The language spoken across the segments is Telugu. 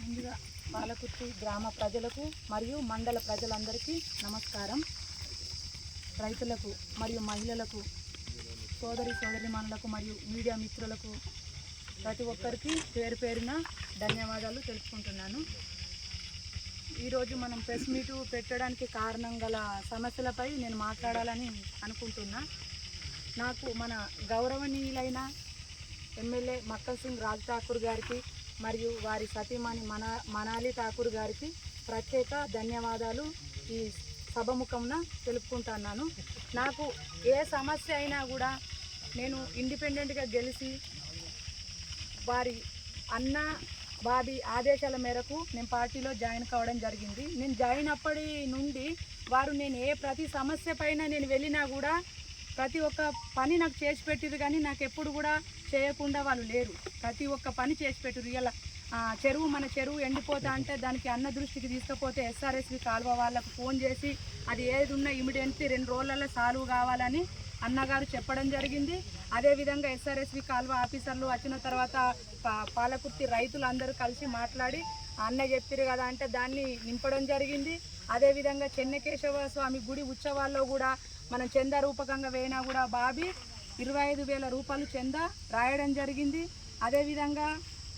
ముందుగా పాలకుర్తి గ్రామ ప్రజలకు మరియు మండల ప్రజలందరికీ నమస్కారం. రైతులకు మరియు మహిళలకు, సోదరిమణులకు మరియు మీడియా మిత్రులకు ప్రతి ఒక్కరికి పేరు పేరున ధన్యవాదాలు తెలుపుకుంటున్నాను. ఈరోజు మనం ప్రెస్ మీటు పెట్టడానికి కారణం గల సమస్యలపై నేను మాట్లాడాలని అనుకుంటున్నా. నాకు మన గౌరవనీయులైన ఎమ్మెల్యే మక్కన్ సింగ్ రాజ్ ఠాకూర్ గారికి మరియు వారి సతీమణి మనాలి ఠాకూర్ గారికి ప్రత్యేక ధన్యవాదాలు ఈ సభముఖంన తెలుపుకుంటున్నాను. నాకు ఏ సమస్య అయినా కూడా నేను ఇండిపెండెంట్గా గెలిచి వారి అన్న బాబీ ఆదేశాల మేరకు నేను పార్టీలో జాయిన్ కావడం జరిగింది. నేను జాయిన్ అప్పటి నుండి వారు నేను ప్రతి సమస్య పైన నేను వెళ్ళినా కూడా ప్రతి ఒక్క పని నాకు చేసి పెట్టిరు, కానీ నాకు ఎప్పుడు కూడా చేయకుండా వాళ్ళు లేరు. ప్రతి ఒక్క పని చేసి పెట్టిరు. ఇలా మన చెరువు ఎండిపోతా అంటే దానికి అన్న దృష్టికి తీసుకుపోతే ఎస్ఆర్ఎస్వి కాలువ వాళ్ళకు ఫోన్ చేసి అది ఏది ఉన్నా ఇమీడియట్లీ 2 రోజులలో సాల్వ్ కావాలని అన్నగారు చెప్పడం జరిగింది. అదేవిధంగా ఎస్ఆర్ఎస్వి కాలువ ఆఫీసర్లు వచ్చిన తర్వాత పాలకుర్తి రైతులు అందరూ కలిసి మాట్లాడి అన్న చెప్పారు కదా అంటే దాన్ని నింపడం జరిగింది. అదేవిధంగా చెన్నకేశవ స్వామి గుడి ఉత్సవాల్లో కూడా మనం చందా రూపకంగా వేయినా కూడా బాబీ 25,000 రూపాయలు చందా రాయడం జరిగింది. అదేవిధంగా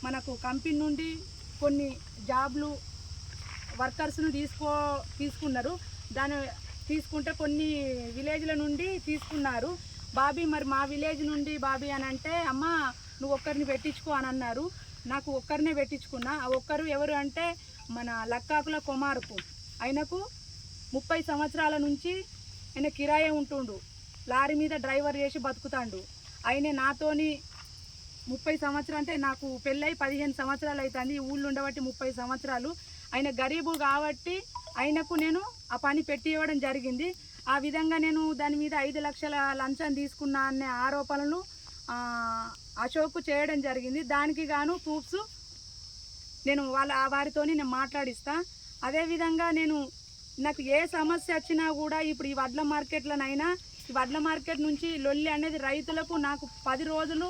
మనకు కంపెనీ నుండి కొన్ని జాబ్లు వర్కర్స్ను తీసుకున్నారు. దాన్ని తీసుకుంటే కొన్ని విలేజ్ల నుండి తీసుకున్నారు. బాబీ మరి మా విలేజ్ నుండి బాబీ అని అంటే అమ్మ నువ్వు ఒక్కరిని పెట్టించుకో అని అన్నారు. నాకు ఒక్కరినే పెట్టించుకున్నా. ఆ ఒక్కరు ఎవరు అంటే మన లక్కాకుల కుమార్కు. ఆయనకు 30 సంవత్సరాల నుంచి ఆయన కిరాయి ఉంటుండు, లారీ మీద డ్రైవర్ చేసి బతుకుతాండు. ఆయన నాతోని 30 సంవత్సరాలు అంటే నాకు పెళ్ళై 15 సంవత్సరాలు అవుతుంది. ఈ ఊళ్ళో ఉండబట్టి 30 సంవత్సరాలు. ఆయన గరీబు కాబట్టి ఆయనకు నేను ఆ పని పెట్టి ఇవ్వడం జరిగింది. ఆ విధంగా నేను దాని మీద 5 లక్షల లంచం తీసుకున్నా అనే ఆరోపణలు అశోక్ చేయడం జరిగింది. దానికి గాను ప్రూఫ్స్ నేను వారితోని నేను మాట్లాడిస్తా. అదేవిధంగా నాకు ఏ సమస్య వచ్చినా కూడా ఇప్పుడు ఈ వడ్ల మార్కెట్లనైనా ఈ వడ్ల మార్కెట్ నుంచి లొల్లి అనేది రైతులకు నాకు 10 రోజులు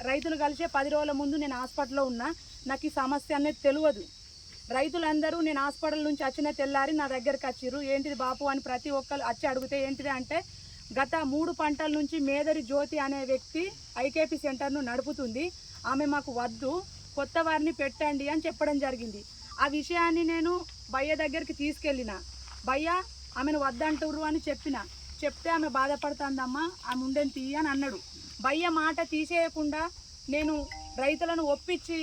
రైతులు కలిసే 10 రోజుల ముందు నేను హాస్పిటల్లో ఉన్నా. నాకు ఈ సమస్య అనేది తెలియదు. రైతులందరూ నేను హాస్పిటల్ నుంచి వచ్చిన తెల్లారి నా దగ్గరికి వచ్చిర్రు. ఏంటిది బాపు అని ప్రతి ఒక్కరు వచ్చి అడిగితే ఏంటిది అంటే గత 3 పంటల నుంచి మేదరి జ్యోతి అనే వ్యక్తి ఐకేపీ సెంటర్ను నడుపుతుంది, ఆమె మాకు వద్దు, కొత్త వారిని పెట్టండి అని చెప్పడం జరిగింది. ఆ విషయాన్ని నేను భయ్య దగ్గరికి తీసుకెళ్ళిన. భయ్య ఆమెను వద్దంటుర్రు అని చెప్తే ఆమె బాధపడుతుందమ్మా, ఆమె ఉండని తీయ అని అన్నాడు. భయ్య మాట తీసేయకుండా నేను రైతులను ఒప్పించి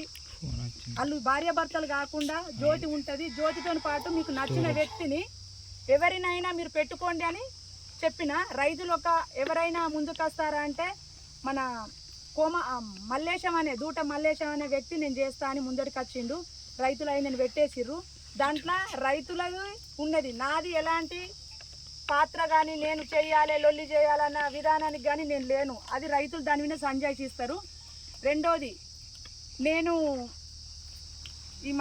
వాళ్ళు భార్యాభర్తలు కాకుండా జ్యోతి ఉంటుంది, జ్యోతితో పాటు మీకు నచ్చిన వ్యక్తిని ఎవరినైనా మీరు పెట్టుకోండి అని చెప్పిన. రైతులు ఎవరైనా ముందుకు వస్తారా అంటే మన మల్లేశం అనే దూట మల్లేశం అనే వ్యక్తి నేను చేస్తా అని ముందరికి వచ్చిండు. రైతులు అయి నేను పెట్టేసిర్రు. దాంట్లో రైతులది ఉన్నది, నాది ఎలాంటి పాత్ర కానీ నేను చెయ్యాలి లొల్లి చేయాలన్న విధానానికి కానీ నేను లేను. అది రైతులు దాని మీద సంజాయిస్తారు. రెండోది నేను ఈ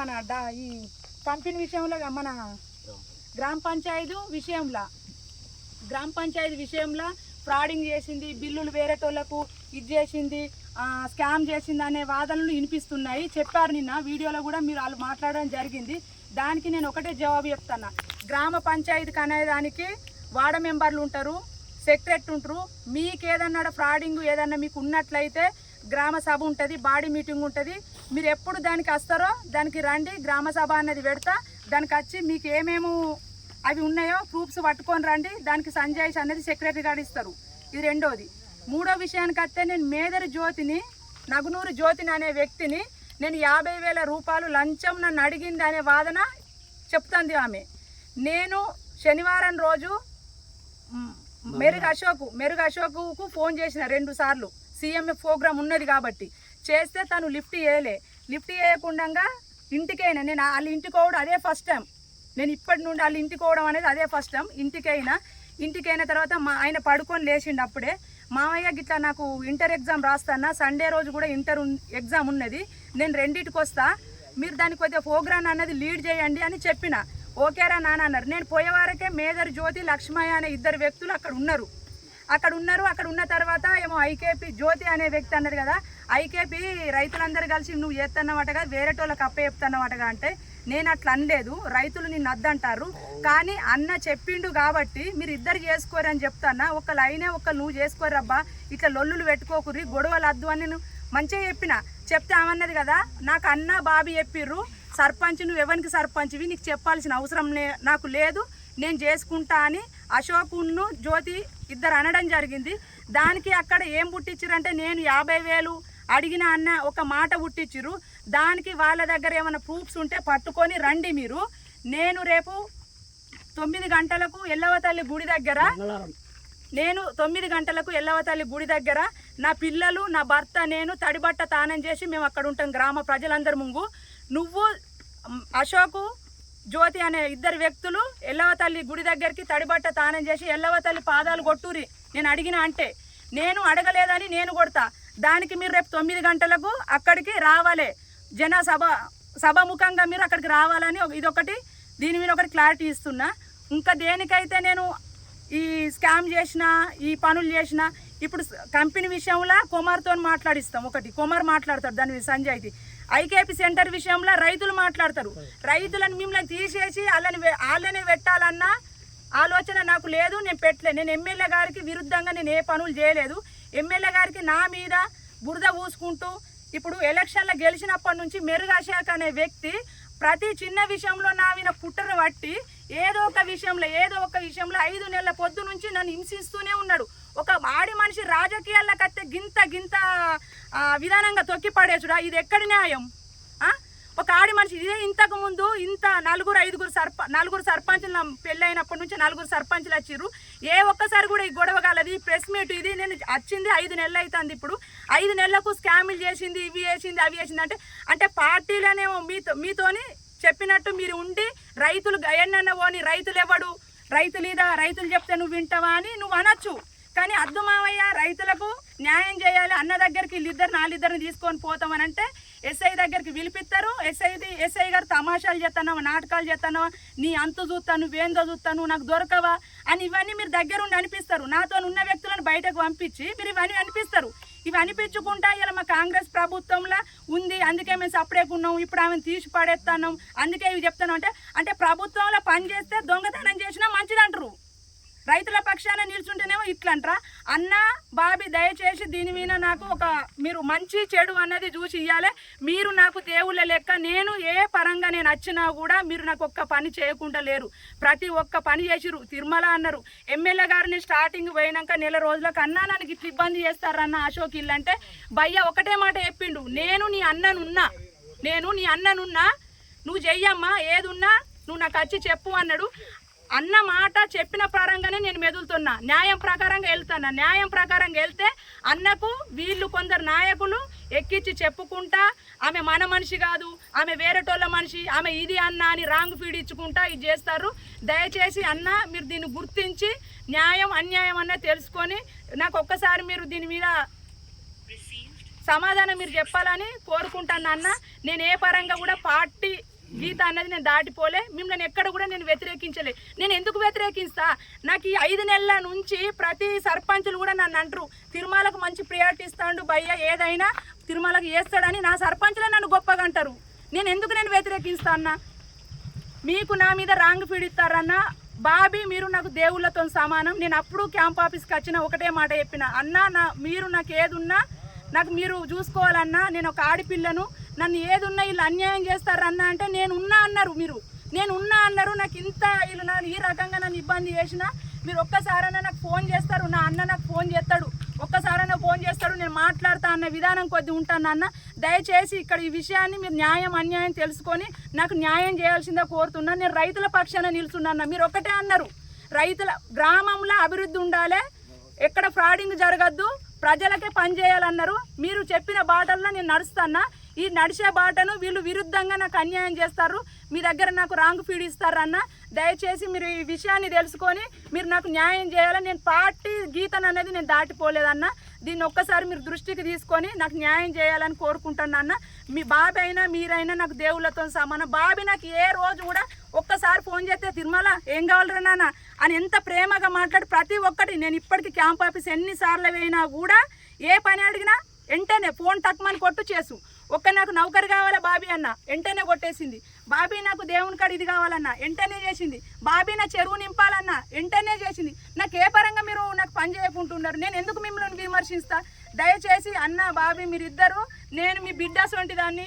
కంపెనీ విషయంలో మన గ్రామ పంచాయతీ విషయంలో ఫ్రాడింగ్ చేసింది, బిల్లులు వేరేటోళ్లకు ఇది చేసింది, స్కామ్ చేసింది అనే వాదనలు వినిపిస్తున్నాయి. చెప్పారు నిన్న వీడియోలో కూడా మీరు వాళ్ళు మాట్లాడడం జరిగింది. దానికి నేను ఒకటే జవాబు చెప్తాను. గ్రామ పంచాయతీకి అనేదానికి వార్డు మెంబర్లు ఉంటారు, సెక్రటరీ ఉంటారు. మీకు ఏదన్నా ఫ్రాడింగ్ ఏదన్నా మీకు ఉన్నట్లయితే గ్రామ సభ ఉంటుంది, బాడీ మీటింగ్ ఉంటుంది. మీరు ఎప్పుడు దానికి వస్తారో దానికి రండి, గ్రామ సభ అన్నది పెడతా. దానికి వచ్చి మీకు ఏమేమి అవి ఉన్నాయో ప్రూఫ్స్ పట్టుకొని రండి. దానికి సంజాయిష్ అనేది సెక్రటరీ గారు ఇస్తారు. ఇది రెండోది. మూడో విషయానికి వస్తే నేను మేదరి జ్యోతిని, నగునూరు జ్యోతిని అనే వ్యక్తిని నేను 50,000 రూపాయలు లంచం నన్ను అడిగింది అనే వాదన చెప్తుంది ఆమె. నేను శనివారం రోజు మెరుగు అశోక్కు ఫోన్ చేసిన 2 సార్లు. సీఎంఏ ప్రోగ్రామ్ ఉన్నది కాబట్టి చేస్తే తను లిఫ్ట్ చేయకుండా ఇంటికైనా నేను వాళ్ళ ఇంటికి పోవడం అదే ఫస్ట్ టైం. నేను ఇప్పటి నుండి వాళ్ళ ఇంటికి పోవడం అనేది అదే ఫస్ట్ టైం. ఇంటికైన తర్వాత ఆయన పడుకొని లేచిండు. అప్పుడే మామయ్య గిట్లా నాకు ఇంటర్ ఎగ్జామ్ రాస్తానా, సండే రోజు కూడా ఇంటర్ ఎగ్జామ్ ఉన్నది, నేను 2ంటికి వస్తా, మీరు దానికి కొద్దిగా ప్రోగ్రామ్ అన్నది లీడ్ చేయండి అని చెప్పిన. ఓకేరా నాన్న అన్నారు. నేను పోయేవారకే మేదర్ జ్యోతి లక్ష్మయ్య అనే 2 వ్యక్తులు అక్కడ ఉన్నారు. అక్కడ ఉన్న తర్వాత ఏమో ఐకేపీ జ్యోతి అనే వ్యక్తి అన్నారు కదా, ఐకేపీ రైతులందరూ కలిసి నువ్వు చేస్తున్నావటగా వేరేటోళ్ళకి అప్ప చెప్తున్నావటగా అంటే నేను అట్లా అనలేదు. రైతులు నిన్ను అద్దంటారు, కానీ అన్న చెప్పిండు కాబట్టి మీరు ఇద్దరు చేసుకోరని చెప్తానా. ఒక లైనే ఒక నువ్వు చేసుకోరబ్బా, ఇట్లా లొల్లులు పెట్టుకోకుర్రి, గొడవలు వద్దు అని నేను మంచిగా చెప్తే ఆమన్నది కదా, నాకు అన్న బాబీ చెప్పిర్రు సర్పంచ్ నువ్వు ఎవరికి సర్పంచ్వి, నీకు చెప్పాల్సిన అవసరం నాకు లేదు, నేను చేసుకుంటా అని అశోకును జ్యోతి ఇద్దరు అనడం జరిగింది. దానికి అక్కడ ఏం పుట్టించారంటే నేను 50,000 అడిగిన అన్న ఒక మాట పుట్టించారు. దానికి వాళ్ళ దగ్గర ఏమైనా ప్రూఫ్స్ ఉంటే పట్టుకొని రండి మీరు. నేను రేపు 9 గంటలకు ఎల్లవతల్లి గుడి దగ్గర నేను 9 గంటలకు ఎల్లవతల్లి గుడి దగ్గర నా పిల్లలు నా భర్త నేను తడిబట్ట తానం చేసి మేము అక్కడ ఉంటాం గ్రామ ప్రజలందరి ముందు. నువ్వు అశోకు జ్యోతి అనే ఇద్దరు వ్యక్తులు ఎల్లవతల్లి గుడి దగ్గరికి తడిబట్ట తానం చేసి ఎల్లవతల్లి పాదాలు కొట్టురి నేను అడిగిన అంటే, నేను అడగలేదని నేను కొడతా. దానికి మీరు రేపు 9 గంటలకు అక్కడికి రావాలి, సభముఖంగా మీరు అక్కడికి రావాలని ఇదొకటి దీని మీద ఒకటి క్లారిటీ ఇస్తున్నా. ఇంకా దేనికైతే నేను ఈ స్కామ్ చేసిన ఈ పనులు చేసిన ఇప్పుడు కంపెనీ విషయంలో కుమార్తో మాట్లాడిస్తాం. ఒకటి కుమార్ మాట్లాడతాడు దాని సంజయ్కి. ఐకేపీ సెంటర్ విషయంలో రైతులు మాట్లాడతారు. రైతులను మిమ్మల్ని తీసేసి వాళ్ళనే పెట్టాలన్న ఆలోచన నాకు లేదు, నేను పెట్టలేదు. నేను ఎమ్మెల్యే గారికి విరుద్ధంగా నేను ఏ పనులు చేయలేదు. ఎమ్మెల్యే గారికి నా మీద బురద పూసుకుంటూ ఇప్పుడు ఎలక్షన్లో గెలిచినప్పటి నుంచి మెరుగాశాఖ అనే వ్యక్తి ప్రతి చిన్న విషయంలో నా మీద కుట్రను బట్టి ఏదో ఒక విషయంలో 5 నెలల పొద్దు నుంచి నన్ను హింసిస్తూనే ఉన్నాడు. ఒక ఆడి మనిషి రాజకీయాల్లో కత్తే గింత విధానంగా తొక్కి పడేసుడా, ఇది ఎక్కడి న్యాయం? ఒక ఆడి మనిషి ఇదే ఇంతకు ముందు ఇంత 4 సర్పంచులు పెళ్ళైనప్పటి నుంచి 4 సర్పంచులు వచ్చిర్రు. ఏ ఒక్కసారి కూడా ఈ గొడవ కాలది. ప్రెస్ మీట్ ఇది నేను వచ్చింది 5 నెలలు అవుతుంది. ఇప్పుడు 5 నెలలకు స్కాములు చేసింది, ఇవి చేసింది అవి చేసింది అంటే పార్టీలనేమో మీతోని చెప్పినట్టు మీరు ఉండి రైతులు ఎన్నన్న పోని రైతులు ఎవడు రైతులు చెప్తే నువ్వు వింటావా అని నువ్వు అనొచ్చు. కానీ అద్దు మావయ్య రైతులకు న్యాయం చేయాలి, అన్న దగ్గరికి నాలిద్దరిని తీసుకొని పోతామని అంటే ఎస్ఐ దగ్గరికి పిలిపిస్తారు. ఎస్ఐ గారు తమాషాలు చేస్తున్నావా, నాటకాలు చేస్తున్నావా, నీ అంత చూస్తాను నువ్వేందో చూస్తాను నాకు దొరకవా అని ఇవన్నీ మీరు దగ్గరుండి అనిపిస్తారు. నాతో ఉన్న వ్యక్తులను బయటకు పంపించి మీరు ఇవన్నీ అనిపిస్తారు. ఇవి అనిపించుకుంటా ఇలా మా కాంగ్రెస్ ప్రభుత్వంలో ఉంది, అందుకే మేము సపరేకున్నాం, ఇప్పుడు ఆమెను తీసి పడేస్తున్నాం, అందుకే ఇవి చెప్తాను అంటే ప్రభుత్వంలో పని చేస్తే దొంగతనం చేసినా మంచిదంటారు. రైతుల పక్షాన నిల్చుంటేనేమో ఇట్లంటారా? అన్న బాబీ దయచేసి దీని మీద నాకు మీరు మంచి చెడు అన్నది చూసి ఇవ్వాలి. మీరు నాకు దేవుళ్ళ లెక్క, నేను ఏ పరంగా నేను వచ్చినా కూడా మీరు నాకు ఒక్క పని చేయకుండా లేరు. ప్రతి ఒక్క పని చేసిరు. తిరుమల అన్నారు, ఎమ్మెల్యే గారిని స్టార్టింగ్ పోయినాక నెల రోజులకు అన్నా నాకు ఇట్లా ఇబ్బంది చేస్తారన్న అశోక్ ఇల్లు అంటే భయ్య ఒకటే మాట చెప్పిండు, నేను నీ అన్ననున్నా నువ్వు చెయ్యమ్మా, ఏదున్నా నువ్వు నాకు వచ్చి చెప్పు అన్నాడు. అన్న మాట చెప్పిన ప్రకారంగానే నేను మెదులుతున్నా, న్యాయం ప్రకారంగా వెళ్తే అన్నకు వీళ్ళు కొందరు నాయకులు ఎక్కించి చెప్పుకుంటా ఆమె మన మనిషి కాదు, ఆమె వేరేటోళ్ళ మనిషి, ఆమె ఇది అన్న అని రాంగ్ ఫీడ్ ఇచ్చుకుంటా ఇది చేస్తారు. దయచేసి అన్న మీరు దీన్ని గుర్తించి న్యాయం అన్యాయం అన్నది తెలుసుకొని నాకు ఒక్కసారి మీరు దీని మీద సమాధానం మీరు చెప్పాలని కోరుకుంటాను. అన్న నేను ఏ పరంగా కూడా పార్టీ గీత అన్నది నేను దాటిపోలే, మిమ్మల్ని ఎక్కడ కూడా నేను వ్యతిరేకించలే. నేను ఎందుకు వ్యతిరేకిస్తా? నాకు ఈ 5 నెలల నుంచి ప్రతి సర్పంచులు కూడా నన్ను అంటారు తిరుమలకు మంచి ప్రియారిటీ ఇస్తాడు భయ్య, ఏదైనా తిరుమలకు చేస్తాడని నా సర్పంచులే నన్ను గొప్పగా అంటారు. నేను వ్యతిరేకిస్తా అన్న? మీకు నా మీద రాంగ్ ఫీడ్ ఇస్తారన్న. బాబీ మీరు నాకు దేవుళ్ళతో సమానం. నేను అప్పుడు క్యాంప్ ఆఫీస్కి వచ్చిన ఒకటే మాట చెప్పిన, అన్న మీరు నాకు ఏదున్నా నాకు మీరు చూసుకోవాలన్నా, నేను ఒక ఆడపిల్లను, నన్ను ఏదున్నా వీళ్ళు అన్యాయం చేస్తారన్నా అంటే నేనున్నా అన్నారు. నాకు ఇంత వీళ్ళు నన్ను ఈ రకంగా నన్ను ఇబ్బంది చేసినా మీరు ఒక్కసారైనా నాకు ఫోన్ చేస్తారు, నా అన్న నాకు ఫోన్ చేస్తాడు, ఒక్కసారైనా ఫోన్ చేస్తాడు, నేను మాట్లాడతా అన్న విధానం కొద్ది ఉంటాను. అన్న దయచేసి ఇక్కడ ఈ విషయాన్ని మీరు న్యాయం అన్యాయం తెలుసుకొని నాకు న్యాయం చేయాల్సిందే కోరుతున్నా. నేను రైతుల పక్షాన నిలుచున్నా. మీరు ఒకటే అన్నారు, రైతుల గ్రామంలో అభివృద్ధి ఉండాలి, ఎక్కడ ఫ్రాడింగ్ జరగద్దు, ప్రజలకే పని చేయాలన్నారు. మీరు చెప్పిన బాటల్లో నేను నడుస్తున్నా. ఈ నడిచే బాటను వీళ్ళు విరుద్ధంగా నాకు అన్యాయం చేస్తారు. మీ దగ్గర నాకు రాంగ్ ఫీడ్ ఇస్తారన్న. దయచేసి మీరు ఈ విషయాన్ని తెలుసుకొని మీరు నాకు న్యాయం చేయాలని, నేను పార్టీ గీతను అనేది నేను దాటిపోలేదన్న. దీన్ని ఒక్కసారి మీరు దృష్టికి తీసుకొని నాకు న్యాయం చేయాలని కోరుకుంటున్నా. మీ బాబీ అయినా మీరైనా నాకు దేవుళ్ళతో సమానం. బాబీ నాకు ఏ రోజు కూడా ఒక్కసారి ఫోన్ చేస్తే తిరుమల ఏం కావాలరా నాన్న అని ఎంత ప్రేమగా మాట్లాడి ప్రతి ఒక్కటి నేను ఇప్పటికీ క్యాంప్ ఆఫీస్ ఎన్నిసార్లు పోయినా కూడా ఏ పని అడిగినా వెంటనే ఫోన్ టక్మని కొట్టు చేసు. నాకు నౌకరు కావాలా బాబీ అన్న, వెంటనే కొట్టేసింది. బాబీ నాకు దేవుని కాడ ఇది కావాలన్నా వెంటనే చేసింది. బాబీ నా చెరువు నింపాలన్నా వెంటనే చేసింది. నాకు ఏ పరంగా మీరు నాకు పని చేయకుంటున్నారు? నేను ఎందుకు మిమ్మల్ని విమర్శిస్తా? దయచేసి అన్న బాబీ మీరిద్దరు, నేను మీ బిడ్డస్ వంటి దాన్ని,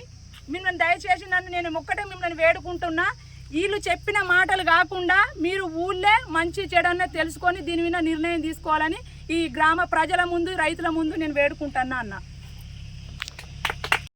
మిమ్మల్ని దయచేసి నన్ను నేను ఒక్కటే మిమ్మల్ని వేడుకుంటున్నా. వీళ్ళు చెప్పిన మాటలు కాకుండా మీరు ఊళ్ళే మంచి చెడన్న తెలుసుకొని దీని మీద నిర్ణయం తీసుకోవాలని ఈ గ్రామ ప్రజల ముందు రైతుల ముందు నేను వేడుకుంటున్నా అన్న.